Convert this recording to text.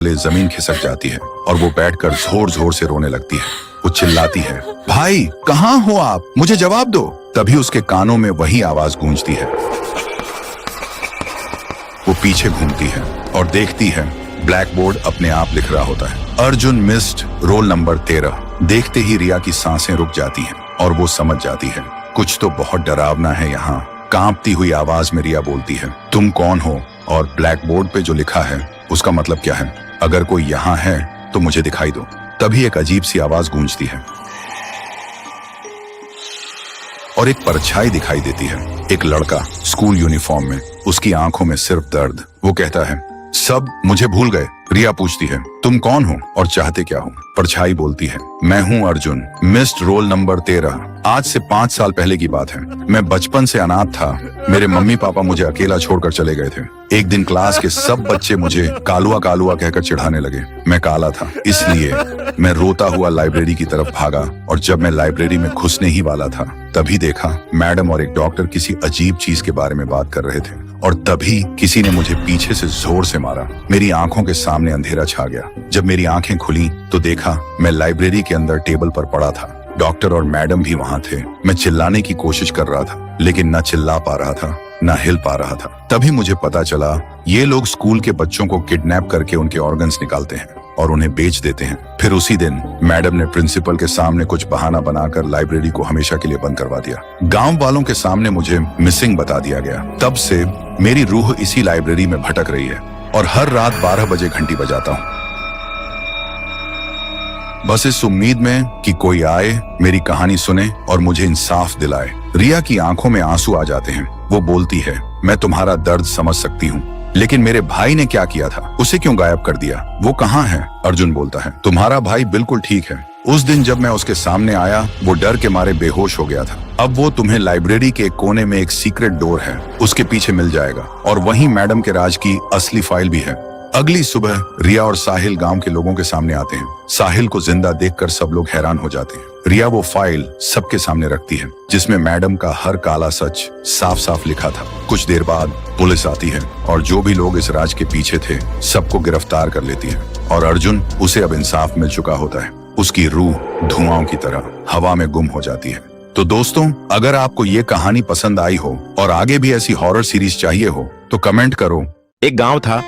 जमीन खिसक जाती है और वो बैठकर जोर जोर से रोने लगती है। वो चिल्लाती है, भाई कहाँ हो आप, मुझे जवाब दो। तभी उसके कानों में वही आवाज गूंजती है। वो पीछे घूमती है और देखती है ब्लैक बोर्ड अपने आप लिख रहा होता है, अर्जुन मिस्ड रोल नंबर 13। देखते ही रिया की सांसें रुक जाती हैं और वो समझ जाती है कुछ तो बहुत डरावना है यहाँ। कांपती हुई आवाज में रिया बोलती है, तुम कौन हो और ब्लैक बोर्ड पे जो लिखा है उसका मतलब क्या है? अगर कोई यहाँ है तो मुझे दिखाई दो। तभी एक अजीब सी आवाज गूंजती है और एक परछाई दिखाई देती है। एक लड़का स्कूल यूनिफॉर्म में, उसकी आंखों में सिर्फ दर्द। वो कहता है, सब मुझे भूल गए। रिया पूछती है, तुम कौन हो और चाहते क्या हो? परछाई बोलती है, मैं हूँ अर्जुन, मिस्ड रोल नंबर 13। आज से 5 साल पहले की बात है। मैं बचपन से अनाथ था। मेरे मम्मी पापा मुझे अकेला छोड़कर चले गए थे। एक दिन क्लास के सब बच्चे मुझे कालुआ कालुआ कहकर चिढ़ाने लगे। मैं काला था, इसलिए मैं रोता हुआ लाइब्रेरी की तरफ भागा और जब मैं लाइब्रेरी में घुसने ही वाला था तभी देखा मैडम और एक डॉक्टर किसी अजीब चीज के बारे में बात कर रहे थे और तभी किसी ने मुझे पीछे से जोर से मारा। मेरी आंखों के सामने अंधेरा छा गया। जब मेरी आंखें खुली तो देखा मैं लाइब्रेरी के अंदर टेबल पर पड़ा था। डॉक्टर और मैडम भी वहां थे। मैं चिल्लाने की कोशिश कर रहा था लेकिन न चिल्ला पा रहा था न हिल पा रहा था। तभी मुझे पता चला ये लोग स्कूल के बच्चों को किडनैप करके उनके ऑर्गन्स निकालते हैं और उन्हें बेच देते हैं। फिर उसी दिन मैडम ने प्रिंसिपल के सामने कुछ बहाना बनाकर लाइब्रेरी को हमेशा के लिए बंद करवा दिया। गांव वालों के सामने मुझे मिसिंग बता दिया गया। तब से मेरी रूह इसी लाइब्रेरी में भटक रही है और हर रात 12 बजे घंटी बजाता हूँ, बस इस उम्मीद में कि कोई आए, मेरी कहानी सुने और मुझे इंसाफ दिलाए। रिया की आंखों में आंसू आ जाते हैं। वो बोलती है, मैं तुम्हारा दर्द समझ सकती हूँ, लेकिन मेरे भाई ने क्या किया था? उसे क्यों गायब कर दिया? वो कहाँ है? अर्जुन बोलता है, तुम्हारा भाई बिल्कुल ठीक है। उस दिन जब मैं उसके सामने आया वो डर के मारे बेहोश हो गया था। अब वो तुम्हें लाइब्रेरी के एक कोने में एक सीक्रेट डोर है, उसके पीछे मिल जाएगा और वहीं मैडम के राज की असली फाइल भी है। अगली सुबह रिया और साहिल गांव के लोगों के सामने आते हैं। साहिल को जिंदा देखकर सब लोग हैरान हो जाते हैं। रिया वो फाइल सबके सामने रखती है जिसमें मैडम का हर काला सच साफ साफ लिखा था। कुछ देर बाद पुलिस आती है और जो भी लोग इस राज के पीछे थे सबको गिरफ्तार कर लेती है और अर्जुन, उसे अब इंसाफ मिल चुका होता है। उसकी रूह धुआं की तरह हवा में गुम हो जाती है। तो दोस्तों, अगर आपको ये कहानी पसंद आई हो और आगे भी ऐसी हॉरर सीरीज चाहिए हो तो कमेंट करो। एक गांव था